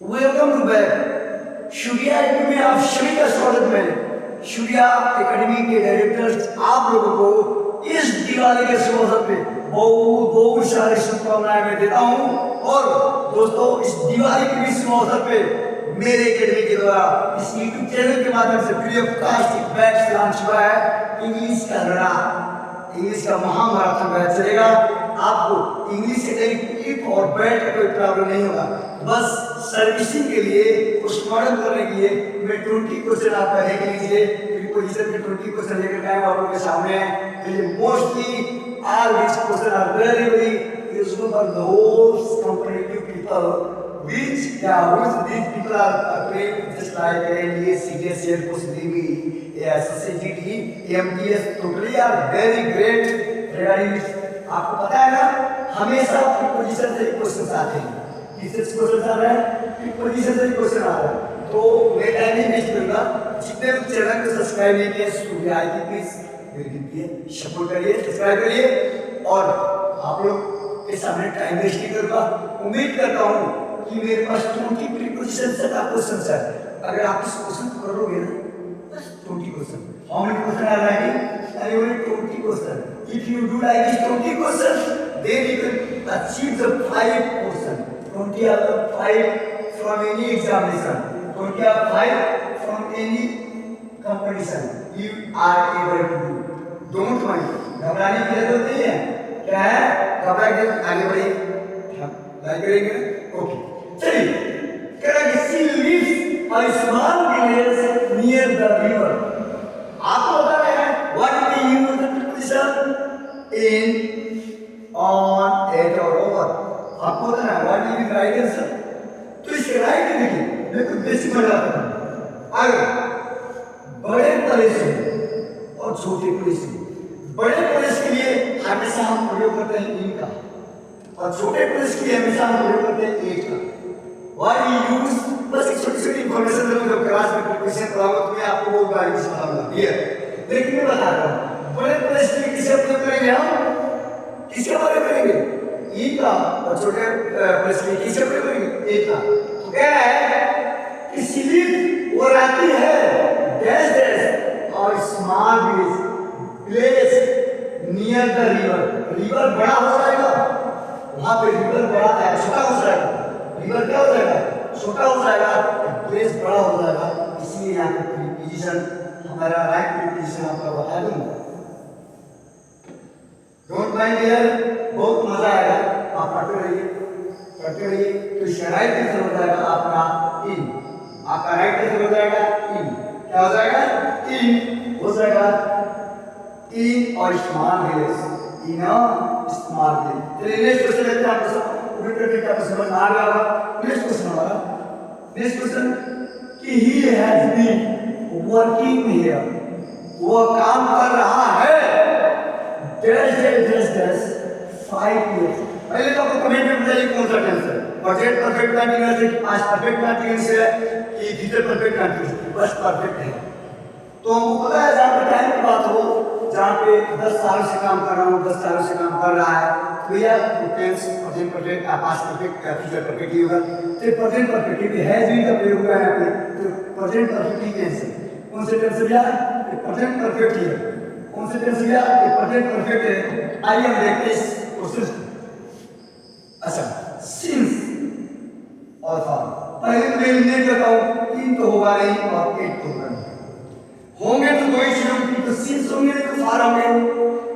Welcome to back Shuriya academy. आप सभी का स्वागत है। शुरिया एकेडमी के डायरेक्टर्स आप लोगों को इस दिवाली के शुभ अवसर पे बहुत बहुत सारी शुभकामनाएं मैं देता हूं। और दोस्तों, इस दिवाली के भी शुभ अवसर पे मेरे एकेडमी के द्वारा इस यूट्यूब चैनल के माध्यम से फ्री ऑफ कास्ट एक बैच लॉन्च हुआ है। इंग्लिश का लड़ा, इंग्लिश का महामाराथन बैच चलेगा। आपको इंग्लिश से टिप और बैठ का कोई प्रॉब्लम नहीं होगा। बस सर्विसिंग के लिए, पोस्टमार्टम करने के लिए मैं 20 क्वेश्चन आपका देख लीजिए। प्रीपोजिशन के 20 क्वेश्चन लेकर आए आप लोगों के सामने हैं। Mostly all this question are very very useful for those competitive people which these people are trained just like NDA, CDS, Air Force, Navy, SSCGT, MTS, totally are very great regarding this। आपको पता है ना, हमेशा preposition से question आते हैं। किससे question आ रहा है? प्रीपोजिशन से क्वेश्चन आ रहा है। तो मैं टाइम नहीं वेस्ट करूंगा। जितने लोग चैनल को सब्सक्राइब नहीं किए शुक्रिया, प्लीज सपोर्ट करिए, सब्सक्राइब करिए। और आप लोग के सामने टाइम वेस्ट नहीं करूंगा। उम्मीद करता हूँ कि मेरे पास 20 प्रीपोजिशन से का क्वेश्चन है। अगर आप इस क्वेश्चन को करोगे ना, बस 20 question. How many question are writing? only 20 questions. If you do like this 20 questions, then you can achieve the 5 questions. 20 are the 5 from any examination. 20 are 5 from any competition. You are able to do. Don't mind. घबराने की जरूरत नहीं है। क्या है? घबरा के आगे बढ़िए। लाइक करेंगे? ओके। चलिए। करेंगे। She lives a small village near the river. आपको पता है what we use the preposition in, on, at or over? आपको पता है what is the right answer? तो इसके राइट देखिए, मैं कुछ बेसिक बताता हूँ। अगर बड़े प्लेस और छोटे प्लेस, बड़े प्लेस के लिए हमेशा हम प्रयोग करते हैं इन का, और छोटे प्लेस के लिए हमेशा हम प्रयोग करते हैं एट का। What we use, बस एक छोटी छोटी इन्फॉर्मेशन दूंगा। जब क्लास में प्रिपरेशन कराऊंगा तो मैं आपको बहुत बारीकी से बताऊंगा। लेकिन मैं बता रहा हूँ, बड़े प्लेस के लिए किसका प्रयोग करेंगे हम? किसका प्रयोग करेंगे? ई का। और छोटे प्लेस के लिए किसका प्रयोग करेंगे? ए का। तो क्या है कि स्लीप वो रहती है डैश डैश और small place near the river. River बड़ा हो जाएगा, वहां पे रिवर बड़ा है, छोटा हो जाएगा। रिवर क्या हो जाएगा? छोटा हो जाएगा, प्लेस बड़ा हो जाएगा। इसलिए यहाँ पे प्रीपोजिशन, हमारा राइट प्रीपोजिशन आपका बता दूंगा। डोंट माइंड हियर, बहुत मजा आएगा। आप पढ़ते रहिए। तो इसका राइट आंसर हो जाएगा आपका इन। आपका राइट आंसर हो जाएगा इन। क्या हो जाएगा? इन हो जाएगा। इन और small village, in small village. चलिए नेक्स्ट क्वेश्चन लेते हैं। आपको सब उम्मीद करते हैं कि आपको समझ आ गया होगा। नेक्स्ट क्वेश्चन हमारा, नेक्स्ट क्वेश्चन कि he has been working here, वो काम कर रहा है dash dash dash dash 5 years। पहले तो आपको कमेंट में बताइए कौन सा टेंस है। प्रेजेंट परफेक्ट कंटीन्यूअस है, पास्ट परफेक्ट कंटीन्यूअस है कि फ्यूचर परफेक्ट कंटीन्यूअस है? बस परफेक्ट है। तो हमको पता है जहाँ पे टाइम की बात हो, जहाँ पे 10 सालों से काम कर रहा हूँ, 10 सालों से काम कर रहा है, तो यह tense present perfect, past perfect, future perfect ही होगा। तो प्रेजेंट परफेक्ट हैज बीन का प्रयोग हुआ है यहाँ पे। तो प्रेजेंट परफेक्ट टेंस है। कौन से टेंस है? प्रेजेंट परफेक्ट ही है। कौन से टेंस है? प्रेजेंट परफेक्ट है। आइए हम देखते हैं इस क्वेश्चन। अच्छा, सिंस और फॉर, पहले तो मैं नहीं कहता हूँ इन तो होगा नहीं और एट तो होगा नहीं। होंगे तो दो ही चीजों की, तो सिंस होंगे तो फॉर होंगे।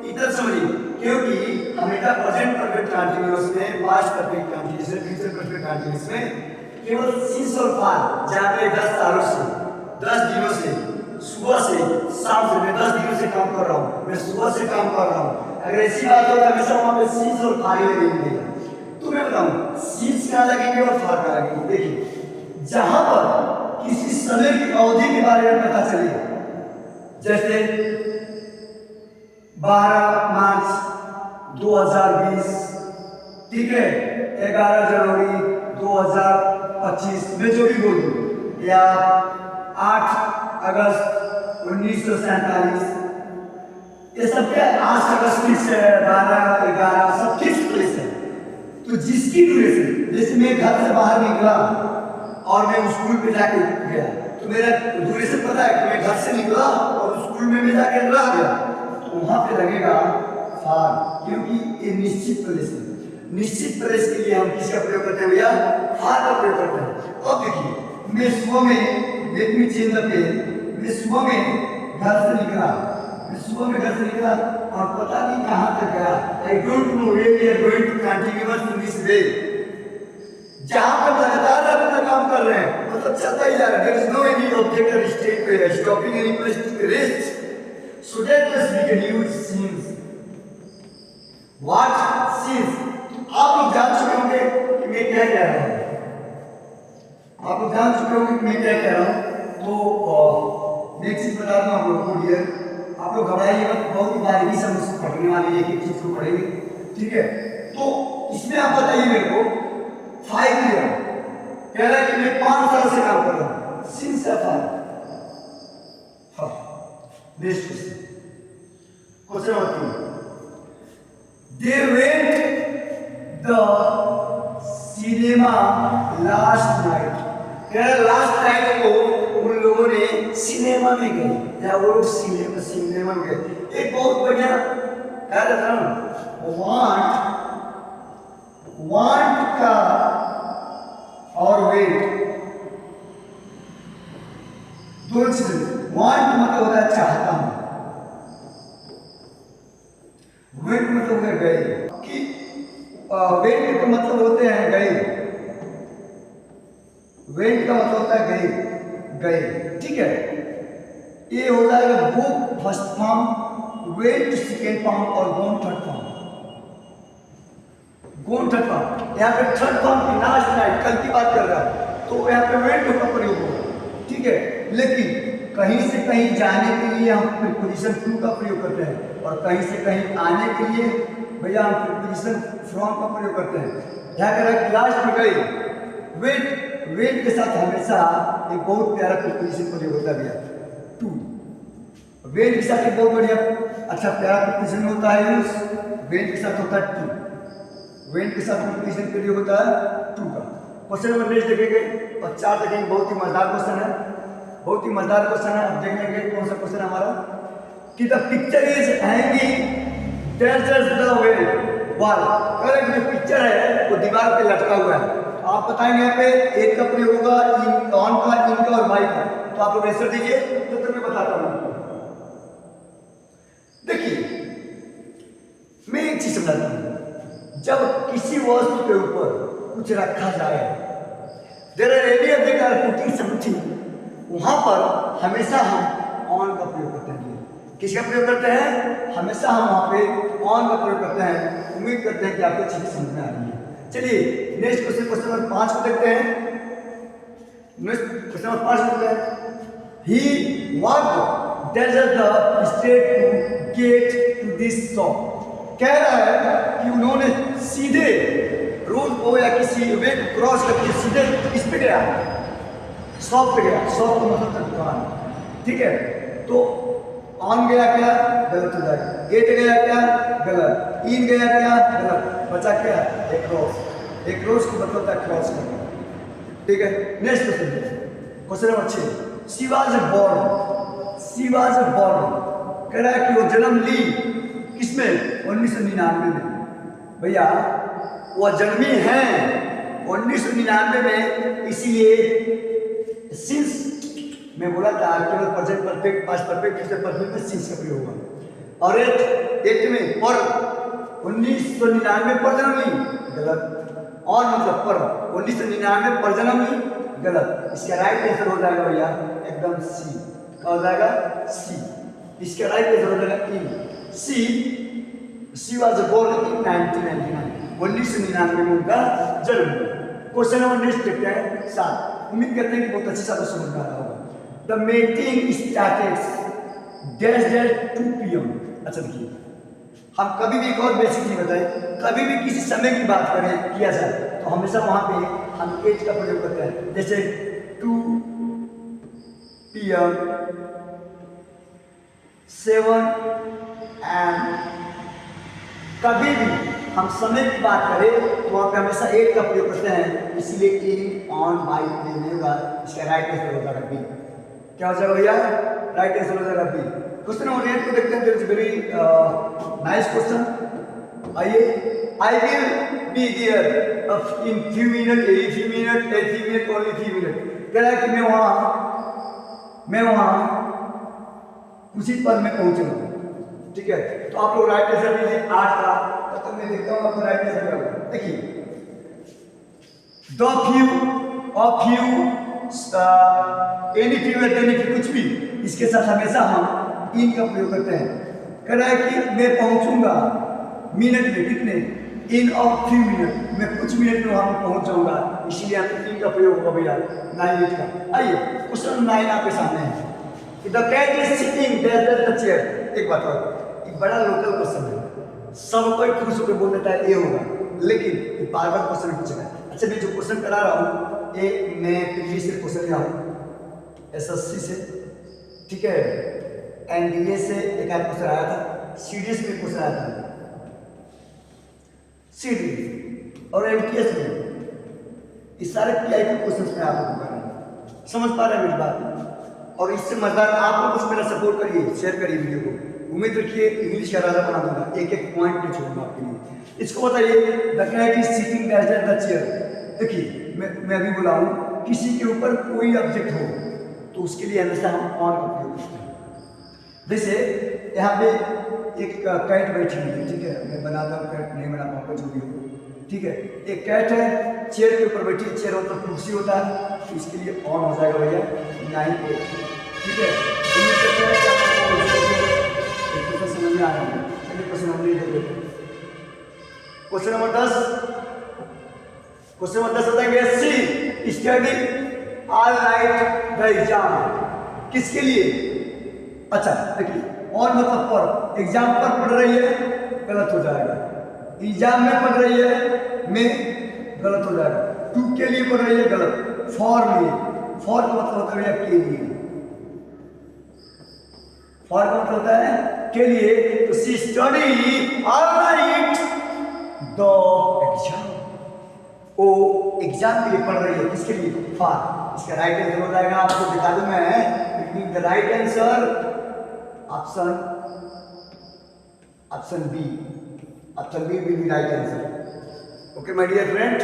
इधर समझिए, क्योंकि हमेशा प्रेजेंट परफेक्ट कंटीन्यूअस में, पास्ट परफेक्ट कंटीन्यूअस में, फ्यूचर परफेक्ट कंटीन्यूअस में केवल सिंस और फॉर, जहाँ पे 10 सालों से, 10 दिनों से, सुबह से शाम से, मैं 10 दिनों से काम कर रहा हूँ, मैं सुबह से काम कर रहा हूँ। अगर ऐसी बात हो तो हमेशा वहाँ पे सिंस और फॉर ही लगेंगे। तो मैं बताऊँ सिंस कहाँ लगेंगे और फॉर कहाँ लगेंगे? देखिए, जहाँ पर किसी समय की अवधि के बारे में पता चले, जैसे 12 मार्च 2020, ठीक है, 11 जनवरी 2025, मैं जो भी बोल दूं, या 8 अगस्त 1947, ये सब क्या 8 अगस्त फिक्स है, 12 11 सब फिक्स प्लेस है। तो जिसकी ड्यूरेशन, जैसे मैं घर से बाहर निकला और मैं उस स्कूल पे जाके गया, तो मेरा दूरी से पता है कि मैं घर से निकला और उस स्कूल में मैं जाके रह गया, तो वहाँ पे लगेगा फार, क्योंकि ये निश्चित प्लेस है। निश्चित प्लेस के लिए हम किसका प्रयोग करते हैं भैया? फार का प्रयोग करते हैं। अब देखिए मैं सुबह में, let me change the pen, मैं सुबह में घर से निकला, मैं सुबह में घर से निकला और पता नहीं कहाँ तक गया। I don't know where we are going to continuous in this way. जहाँ पर लगातार अपना काम कर रहे हैं, मतलब चलता ही जा रहा है। There is no any object stopping any place to rest, so that we can use since. What since? आप लोग जान चुके होंगे कि मैं क्या कह रहा हूँ, आप लोग जान चुके होंगे कि मैं क्या कह रहा हूँ। तो मैं एक चीज बता दूं आप लोगों को डियर, आप लोग घबराइए मत, बहुत ही बारीकी से हम पढ़ने वाले एक एक चीज को पढ़ेंगे, ठीक है। तो इसमें आप बताइए मेरे को 5 ईयर कह रहा है कि मैं 5 साल से काम कर रहा हूँ, सिंस 5। हाँ, next question, question number 3, they went the cinema last night। कह रहा लास्ट नाइट को उन लोगों ने सिनेमा में गए, या वो लोग सिनेमा में गए। एक बहुत बढ़िया कह रहा था ना, वांट का और वेट, दो चीजें। वांट मतलब होता है चाहता हूं, वेट मतलब होता है गए, कि वेट का मतलब होते हैं गए, वेट का मतलब होता है गए, ठीक है। ये हो जाएगा go first form, went second form और gone third form. Gone third form, यहाँ पे थर्ड फॉर्म की लास्ट नाइट कल की बात कर रहा है, तो यहाँ पे वेट का प्रयोग होगा, ठीक है। लेकिन कहीं से कहीं जाने के लिए हम प्रीपोजिशन टू का प्रयोग करते हैं, और कहीं से कहीं आने के लिए भैया हम प्रीपोजिशन फ्रॉम का प्रयोग करते हैं। यहाँ कह रहा है लास्ट में गई, वेट, वेट के साथ हमेशा एक बहुत प्यारा प्रीपोजिशन प्रयोग होता है भैया, टू। वेट के साथ एक बहुत बढ़िया अच्छा प्यारा प्रीपोजिशन होता है यूज, वेट के साथ होता है टू, वेट के साथ प्रीपोजिशन प्रयोग होता है टू का। क्वेश्चन नंबर नेक्स्ट देखेंगे और 4 देखेंगे, बहुत ही मजेदार क्वेश्चन है, बहुत ही मजेदार क्वेश्चन है। अब देखेंगे कौन सा क्वेश्चन हमारा, कि the picture is hanging that's the way wall. Correct, जो पिक्चर है वो दीवार पे लटका हुआ है। आप बताएंगे यहाँ पे एक का प्रयोग होगा ऑन का, इन का और बाई का, तो आप लोग आंसर दीजिए, तो मैं बताता हूँ। देखिए मैं एक चीज समझाता हूँ, जब किसी वस्तु के ऊपर कुछ रखा जाए, there are any object are putting something, वहां पर हमेशा हम ऑन का प्रयोग करते हैं। किसका प्रयोग करते हैं? हमेशा हम वहां पे ऑन का प्रयोग करते हैं। उम्मीद करते हैं कि आपको अच्छी समझ में आ रही है। चलिए नेक्स्ट क्वेश्चन, क्वेश्चन नंबर 5 को देखते हैं। नेक्स्ट क्वेश्चन नंबर 5 देखते हैं। He walked desert the straight to get to this shop. कह रहा है कि उन्होंने सीधे रोड को या किसी वे क्रॉस करके सीधे इस पे गया, शॉप पे गया। शॉप का मतलब दुकान, ठीक है। तो ऑन गया क्या? गलत हो जाएगा। गेट गया क्या? गलत। इन गया क्या? गलत। बचा क्या? एक क्रॉस। एक क्रॉस को मतलब होता है क्रॉस करना, ठीक है। Next question, question number 6। She was born, she was born कह रहा है कि वो जन्म ली किसमें? 1999 में। भैया वो जन्मी है 1999 में, इसीलिए सिंस मैं बोला था केवल present perfect, past perfect, future perfect में सिंस का प्रयोग होगा। और एक में पर 1999 पर जन्म ली, गलत। और मतलब पर 1999 पर जन्म ली, गलत। इसका राइट आंसर हो जाएगा भैया एकदम सी। क्या हो जाएगा? सी। इसका राइट आंसर हो जाएगा ई, सी। शी वाज बोर्न इन 1999, 1999 में उनका जन्म हुआ। क्वेश्चन नंबर नेक्स्ट देखते हैं 7। उम्मीद करते हैं कि बहुत अच्छे से आपको समझ में आ रहा होगा। The meeting started dash dash 2 PM। अच्छा देखिए, हम कभी भी एक और बेसिक चीज बताएं, कभी भी किसी समय की बात करें किया जाए तो हमेशा वहां पे हम एज का प्रयोग करते हैं। जैसे 2 PM 7 and कभी भी हम समय की बात करें तो वहाँ पे हमेशा एट का प्रयोग करते हैं, इसीलिए इन ऑन बाई प्ले नहीं होगा, इसका राइट आंसर हो जाएगा बी। क्या हो जाएगा भैया? राइट आंसर हो जाएगा बी। क्वेश्चन नंबर 8 को देखते हैं। It's very nice question. आइए, I will be there in few minute, a few minute, only few minute. कह रहा है कि मैं वहाँ कुछ ही पल में पहुंचूंगा। ठीक है, तो आप लोग राइट आंसर दीजिए 8 का, तो मैं देखता हूँ आपको राइट आंसर क्या होगा। देखिए, the few, of few, any few, any few, कुछ भी, इसके साथ हमेशा हम इन का प्रयोग करते हैं। कह रहा है कि मैं पहुंचूंगा मिनट में, कितने? इन ऑफ फ्यू मिनट, मैं कुछ मिनट में वहां पहुंच जाऊंगा, इसीलिए हम इन का प्रयोग होगा भैया 9 का। आइए, क्वेश्चन 9 आपके सामने है। The cat is sitting there the chair. एक बात और, एक बड़ा लोकल क्वेश्चन है, सब कोई खुश होकर बोल देता है ये होगा, लेकिन बार बार क्वेश्चन पूछेगा। अच्छा, मैं जो क्वेश्चन करा रहा हूँ ये मैं प्रीवियस ईयर क्वेश्चन लिया हूँ एसएससी से, ठीक है, एनडीए से एक आध क्वेश्चन आया था, सीडीएस में क्वेश्चन आया था, सीडीएस और एमटीएस में, इस सारे पीआई के क्वेश्चन में आप लोग कर रहे हैं। समझ पा रहे हैं मेरी बात? और इससे मजेदार आप लोग कुछ मेरा सपोर्ट करिए, शेयर करिए वीडियो को। उम्मीद रखिए इंग्लिश का राजा बना दूंगा, एक एक पॉइंट पे छोड़ूंगा आपके लिए। इसको बताइए, the cat is sitting there the chair. देखिए, मैं अभी बोला हूँ, किसी के ऊपर कोई ऑब्जेक्ट हो तो उसके लिए हमेशा हम ऑन का प्रयोग करते हैं। जैसे यहाँ पे एक कैट बैठी हुई है, ठीक है, मैं बनाता हूँ कैट, नहीं बना पाऊंगा जो भी हो, ठीक है। एक कैट है, चेयर के ऊपर बैठी है, चेयर मतलब कुर्सी होता है, तो इसके लिए ऑन हो जाएगा भैया 9 ठीक है। समझ में आ रहा है? चलिए क्वेश्चन नंबर 10, क्वेश्चन नंबर 10 बताएंगे, she study all night the exam. किसके लिए? अच्छा देखिए, ऑन मतलब पर, एग्जाम पर पढ़ रही है, गलत हो जाएगा। एग्जाम में पढ़ रही है, में गलत हो जाएगा। टू के लिए पढ़ रही है, गलत। फॉर लिए, फॉर का मतलब होता है के लिए, फॉर का मतलब होता है के लिए। तो she study all night the exam, वो एग्जाम के लिए पढ़ रही है, किसके लिए? फॉर। इसका राइट आंसर हो जाएगा, आपको दिखा दूं मैं, the right answer option B, option B will be right answer. Okay my dear friend,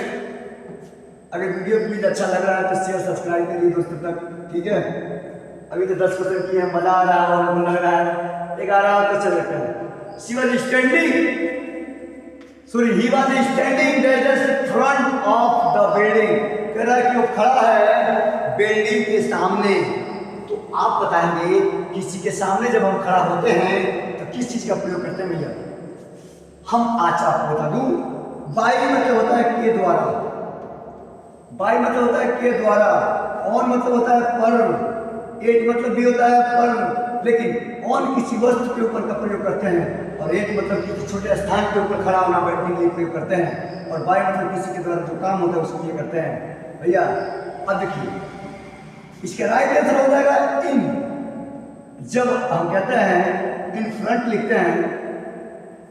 अगर वीडियो प्लीज अच्छा लग रहा है तो शेयर सब्सक्राइब करिए दोस्तों तक, ठीक है। अभी तो 10 क्वेश्चन किए हैं, मजा आ रहा है और लग रहा है। 11वां क्वेश्चन लगता है, she was standing, sorry he was standing just front of the building. कह रहा है कि वो खड़ा है बिल्डिंग के सामने। तो आप बताएंगे किसी के सामने जब हम खड़ा होते हैं तो किस चीज का प्रयोग करते हैं भैया? हम आज आपको बता दूं, बाई मतलब होता है के द्वारा, बाई मतलब होता है के द्वारा, ऑन मतलब होता है पर, एट मतलब भी होता है पर, लेकिन ऑन किसी वस्तु के ऊपर का प्रयोग करते हैं और एट मतलब किसी छोटे स्थान के ऊपर खड़ा होना, बैठने के लिए प्रयोग करते हैं, और बाई मतलब किसी के द्वारा जो काम होता है उसके लिए करते हैं भैया। अब देखिए, इसका राइट आंसर हो जाएगा इन। जब हम कहते हैं इन फ्रंट लिखते हैं,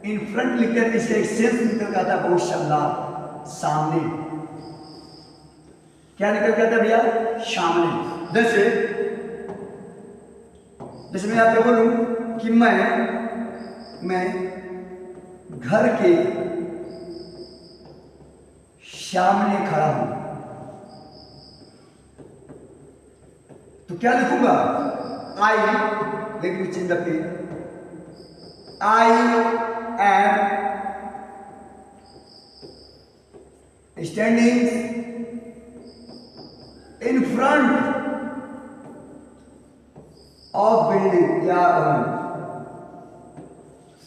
इन फ्रंट लिखते हैं, इसका एक सेंस निकल के आता है बहुत शानदार, सामने। क्या निकल के आता है भैया? सामने। जैसे मैं आपको बोलूं कि मैं घर के सामने खड़ा हूं, तो क्या लिखूंगा? I, let me change the pen, I am standing in front of building या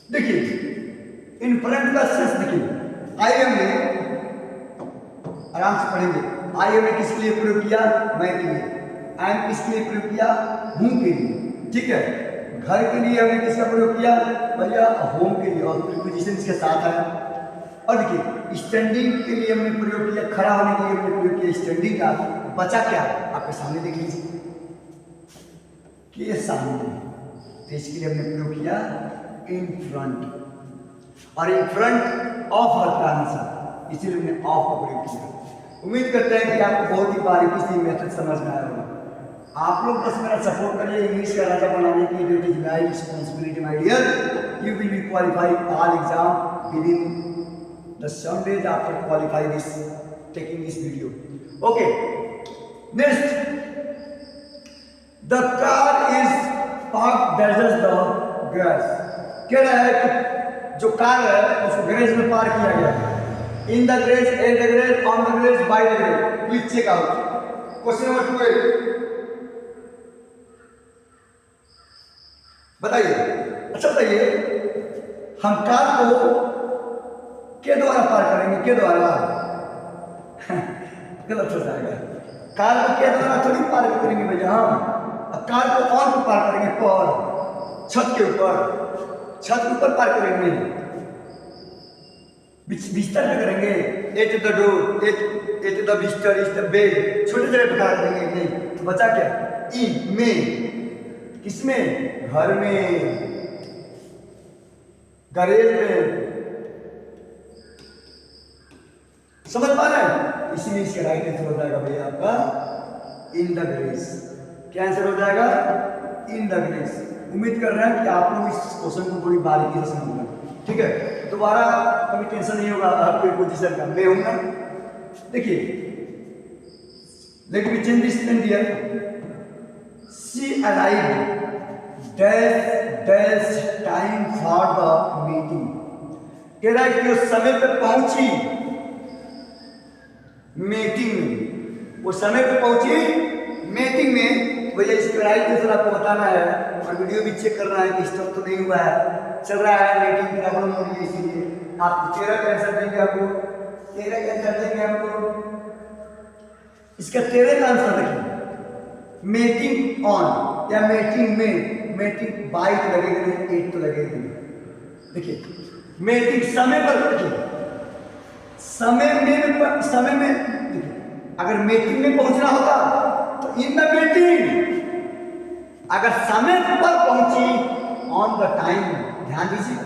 देखिए, इन फ्रंट का सेंस देखिए। आई एम में आराम से पढ़ेंगे, आई एम ने किसके लिए प्रयोग किया? मैं के लिए। आई एम किसके लिए प्रयोग किया? हूं के लिए, ठीक है। घर के लिए हमने किसका प्रयोग किया भैया? होम के लिए, और प्रीपोजिशन के साथ है। और देखिए, स्टैंडिंग के लिए हमने प्रयोग किया, खड़ा होने के लिए हमने प्रयोग किया स्टैंडिंग का। बचा क्या? आपके सामने देख लीजिए कि ये सामने, तो इसके लिए हमने प्रयोग किया इन फ्रंट। और इन फ्रंट ऑफ रखता है हमेशा, इसीलिए हमने ऑफ का प्रयोग किया। उम्मीद करते हैं कि आपको बहुत ही बारीकी से मेथड समझ में आया होगा। आप लोग बस मेरा सपोर्ट करिए इंग्लिश का राजा बनाने की। It is my responsibility my dear. You will be qualified all exam within the some days after qualify this taking this video. Okay, next the car is parked there's the garage. कह रहा है कि जो car है उसको garage में park किया गया है। In the garage, at the garage, on the garage, by the garage. Please check out question number 12 बताइए। अच्छा बताइए, हम कार को के द्वारा पार करेंगे? के द्वारा गलत हो जाएगा। कार को के द्वारा थोड़ी पार करेंगे भैया, हम कार को ऑन को पार करेंगे, पर छत के ऊपर, छत के ऊपर पार करेंगे, बिस्तर पे करेंगे। At the door, at the बिस्तर, इज द बेड। छोटे जगह पे पार करेंगे नहीं तो बचा क्या? इन में, किसमें? घर में, गैरेज में। समझ पा रहे हैं? इसीलिए इसका राइट आंसर हो जाएगा भैया आपका इन द गैरेज। क्या आंसर हो जाएगा? इन द गैरेज। उम्मीद कर रहे हैं कि आप लोग इस क्वेश्चन को बड़ी बारीकी से समझ लेंगे। ठीक है, दोबारा कभी टेंशन नहीं होगा आपके पोजीशन का, मैं हूं ना। देखिए, let me change this pen here. She arrived dash time for the meeting. कह रहा है कि वो समय पे पहुंची मीटिंग में, वो समय पे पहुंची मीटिंग में। भैया इसके राइट आंसर आपको बताना है और वीडियो भी चेक करना है कि स्टॉप तो नहीं हुआ है, चल रहा है, मीटिंग प्रॉब्लम हो रही है। इसीलिए आप 13 का आंसर देंगे, आपको 13 का आंसर देंगे आपको। इसका 13 का आंसर देखिए, मीटिंग ऑन या मीटिंग में। मीटिंग बाय तो लगेगा नहीं, 8 तो लगेगा नहीं। देखिए मीटिंग समय पर, देखिए समय में देखिए, अगर मीटिंग में पहुंचना होता तो इन द मीटिंग। अगर समय पर पहुंची ऑन द टाइम। ध्यान दीजिए,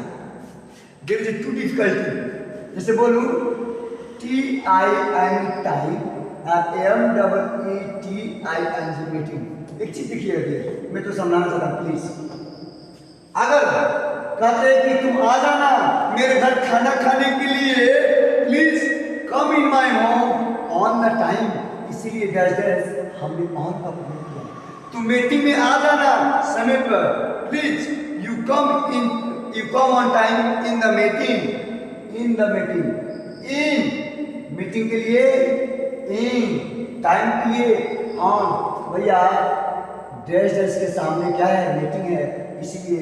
देयर इज टू डिफिकल्टी। जैसे बोलूं TIM टाइम और MEETING मीटिंग। एक चीज देखिए, मैं तो समझाना चाहता हूं प्लीज। अगर कहते हैं कि तुम आ जाना मेरे घर खाना खाने के लिए, please come in my home on the time. इसीलिए डैश हमने ऑन का प्रयोग किया। तुम मीटिंग में आ जाना समय पर, please you come on time in the meeting. In the meeting, in meeting के लिए, इन टाइम के लिए ऑन। भैया डैश के सामने क्या है? मीटिंग है, इसीलिए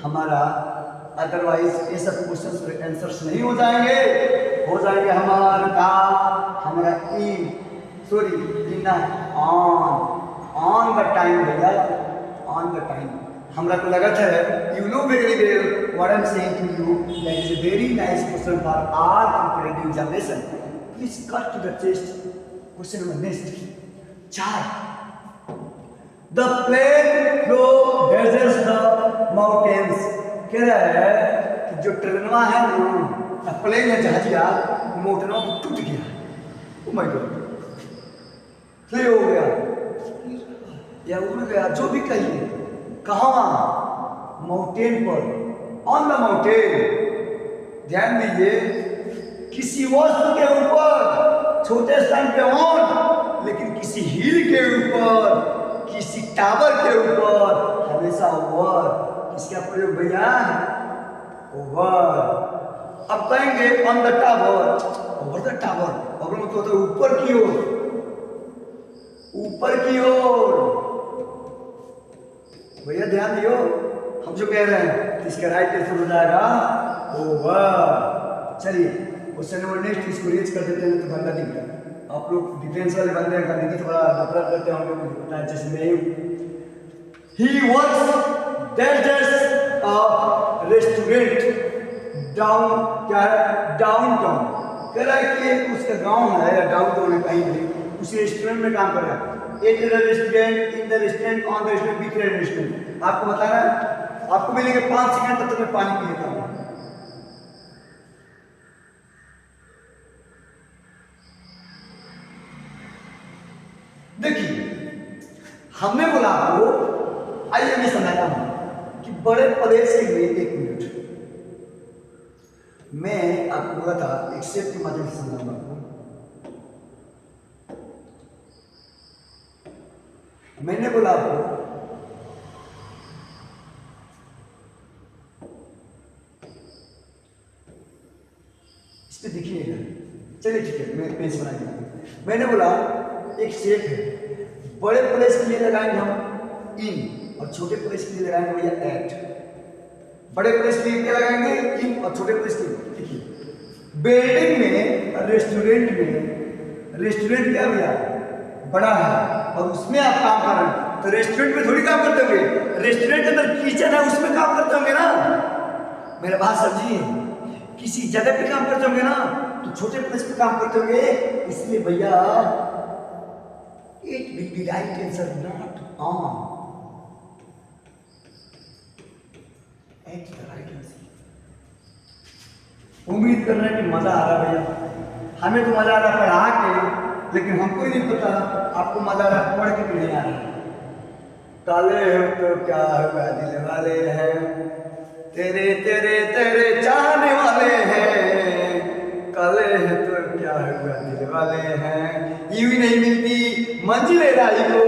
हमारा अदरवाइज ये सब क्वेश्चन आंसर्स नहीं हो जाएंगे। हो जाएंगे हमारा in, sorry in, on the time. भैया ऑन द टाइम हमरा को लगता है you know very well what I am saying to you. That is a very nice question for our competitive examination. Please cut to the chest. Question number next 4। The plain flow dangers the mountains. कह रहा है कि जो ट्रेनवा है ना, plane है जहाजिया, मोटरवा टूट गया। ओ माय गॉड, फ्ले हो गया या उड़ गया, जो भी कहिए। कहाँ? माउंटेन पर, ऑन द माउंटेन। ध्यान दीजिए, किसी वस्तु के ऊपर, छोटे स्थान पे ऑन, लेकिन किसी हिल के ऊपर, किसी टावर के ऊपर हमेशा ओवर। इसका प्रयोग भैया ओवर। अब कहेंगे on the tower, over the tower. Over मतलब होता है ऊपर की ओर, ऊपर की ओर। भैया ध्यान दियो, हम जो कह रहे हैं इसका राइट आंसर हो जाएगा ओवर। चलिए क्वेश्चन नंबर नेक्स्ट, इसको रीच कर देते हैं तो गंदा दिख रहा है। आप लोग डिफेंस वाले बंदे हैं, गंदगी थोड़ा नफरत करते होंगे, मुझे पता है। जैसे मैं he works that restaurant down, क्या है? Down town. कह रहा है कि उसका गांव है या डाउन टाउन है, कहीं भी उसी रेस्टोरेंट में काम कर रहा है। At the restaurant, in the restaurant, on the restaurant, big restaurant. आपको बताना है, आपको मिलेंगे 5 सेकंड, तब तक मैं पानी पी लेता हूँ। हमने बोला आपको, आइए मैं समझाता हूं कि बड़े प्लेस के लिए 1 मिनट मैं आपको बोला था, एक शेप के माध्यम से समझाऊंगा आपको। मैंने बोला आपको इस पे दिखिए, चलिए ठीक है, मैं पेज बना दिया। मैंने बोला एक शेप है, बड़े प्लेस के लिए लगाएंगे हम इन और छोटे प्लेस के लिए लगाएंगे भैया एट। बड़े प्लेस के लिए क्या लगाएंगे? इन और छोटे प्लेस के लिए। देखिए बिल्डिंग में, रेस्टोरेंट क्या भैया बड़ा है और उसमें आप काम कर रहे हैं, तो रेस्टोरेंट में थोड़ी काम करते होंगे, रेस्टोरेंट के अंदर किचन है उसमें काम करते होंगे ना। मेरा बात समझिए, किसी जगह पे काम करते होंगे ना, तो छोटे प्लेस पे काम करते होंगे। इसलिए भैया it will be right answer, not on at the right answer. उम्मीद कर रहे हैं कि मजा आ रहा है भैया, हमें तो मजा आ रहा है पढ़ा के, लेकिन हमको ही नहीं पता आपको मजा आ रहा है पढ़ के भी नहीं आ रहा। काले हो तो क्या हुआ दिल वाले हैं, तेरे तेरे तेरे चाहने वाले हैं, काले हैं तो क्या हुआ दिल वाले हैं। यूं ही नहीं मिलती मंजिले राही को,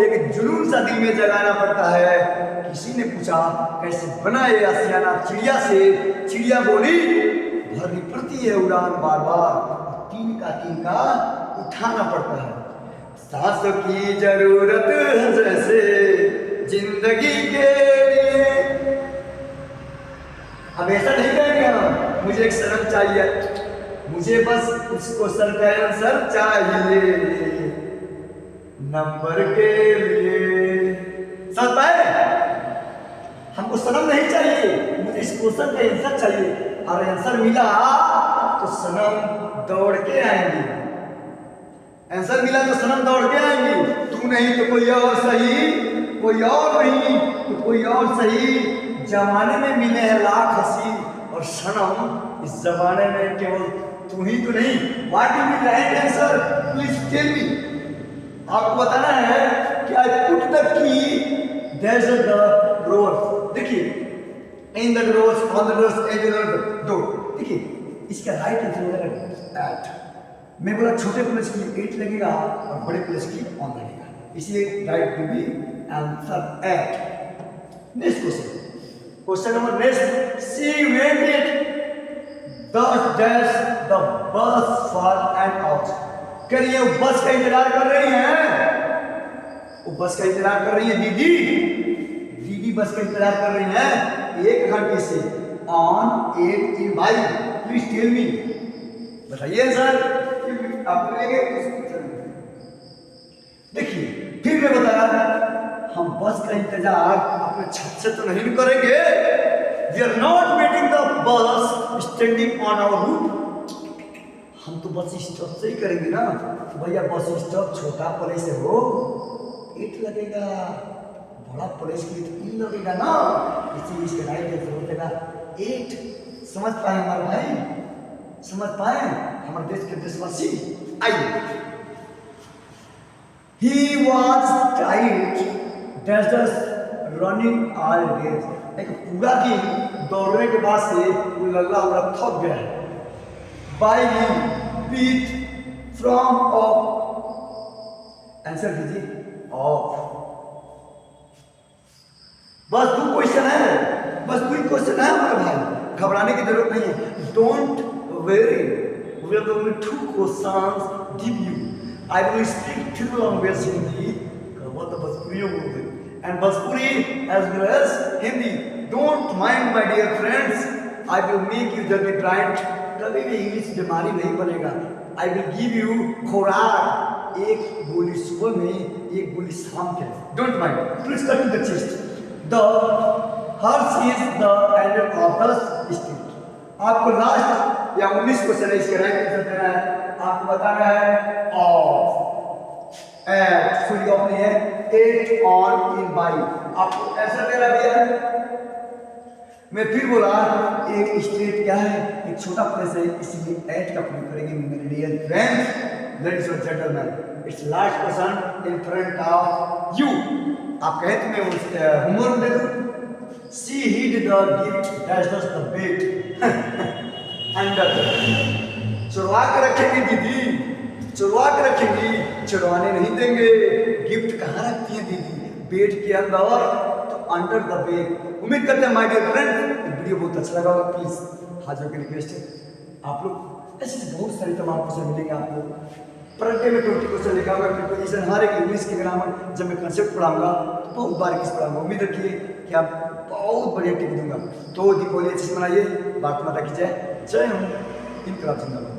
एक जुनून सा दिल में जगाना पड़ता है। किसी ने पूछा कैसे बना ये आशियाना चिड़िया से, चिड़िया बोली भरनी पड़ती है उड़ान बार बार, तीन का उठाना पड़ता है। सांसों की जरूरत है जैसे जिंदगी के लिए। अब ऐसा नहीं कहेंगे हम, मुझे एक शर्म चाहिए, मुझे बस उस क्वेश्चन का आंसर चाहिए नंबर के लिए। समझ पाए? हमको सनम नहीं चाहिए, मुझे इस क्वेश्चन का आंसर चाहिए, और आंसर मिला तो सनम दौड़ के आएंगी। आंसर मिला तो सनम दौड़ के आएंगी, तू नहीं तो कोई और सही, कोई और नहीं तो कोई और सही। जमाने में मिले हैं लाख हंसी, और सनम इस जमाने में केवल तू ही तो नहीं। What will be right answer, please tell me. आपको बताना है कि I put the key there is the rose. देखिए in the doors, on the doors, as the door. देखिए इसका राइट आंसर हो जाएगा एट। मैं बोला छोटे प्लेस के लिए 8 लगेगा और बड़े प्लेस के लिए ऑन लगेगा, इसलिए right will be answer at. Next question number next, she waited the dash the bus for an hour. करिए वो बस का इंतजार कर रही हैं, वो बस का इंतजार कर रही है दीदी बस का इंतजार कर रही हैं 1 घंटे से। On 8 in by, please tell me, बताइए सर आप लेंगे। देखिए फिर मैं बताया, हम बस का इंतजार अपने छत से तो नहीं करेंगे। We are not waiting the bus standing on our roof. हम तो बस स्टॉप से ही करेंगे ना। तो भैया बस स्टॉप छोटा प्लेस है हो, 8 लगेगा, बड़ा प्लेस के लिए तो 3 लगेगा ना, इसीलिए इसका राइट आंसर हो जाएगा 8। समझ पाए हमारे भाई, समझ पाए हमारे देश के देशवासी? आइए, he was tired, just running all day। एक पूरा दिन दौड़ने के बाद से वो लल्ला उड़ा थक गया है। By beat from off, answer दीजिए ऑफ। बस 2 क्वेश्चन है, बस 2 क्वेश्चन है हमारे भाई, घबराने की जरूरत नहीं है। Don't very, we are only 2 questions give you। I will speak 2 languages, Hindi, what the Bhojpuri Urdu, and Bhojpuri as well as Hindi। Don't mind my dear friends, I will make you journey bright। कभी भी English बीमारी नहीं बनेगा। I will give you खुराक, 1 गोली सुबह में, 1 गोली शाम के। Don't mind, please cut to the chest। The horse is the animal of the state। आपको लास्ट या 19 क्वेश्चन है, इसके राइट आंसर देना है। आपको बताना है ऑफ, एट सॉरी ऑफ नहीं है, 8 ऑन इन बाई। आपको आंसर देना भैया। मैं फिर बोला एक स्टेट क्या है, एक छोटा प्लेस है, इसलिए एट का प्रयोग करेंगे मेरे डियर फ्रेंड्स, लेडीज और gentleman. It's last person in front of you. आप कहें तो मैं होमवर्क दे दूं। She hid the gift that was the bed under. चुरवा के रखेंगी दीदी, चुरवा के रखेंगी, चुरवाने नहीं देंगे। गिफ्ट कहाँ रखती है दीदी? बेड के अंदर, तो अंडर द बेड। उम्मीद करते हैं माय डियर फ्रेंड वीडियो बहुत अच्छा लगा होगा। प्लीज हाथ जोड़ के रिक्वेस्ट है, आप लोग ऐसे बहुत सारे तमाम क्वेश्चन मिलेंगे आपको। पर डे में 20 क्वेश्चन लिखा होगा, प्रीपोजिशन, हर एक इंग्लिश के ग्रामर जब मैं कंसेप्ट पढ़ाऊंगा तो बहुत बारीकी से पढ़ाऊंगा। उम्मीद रखिए कि आप बहुत बढ़िया टिप दूंगा। तो दीपावली अच्छे से मनाइए। भारत माता की जय। जय हिंद। इनकलाब जिंदाबाद।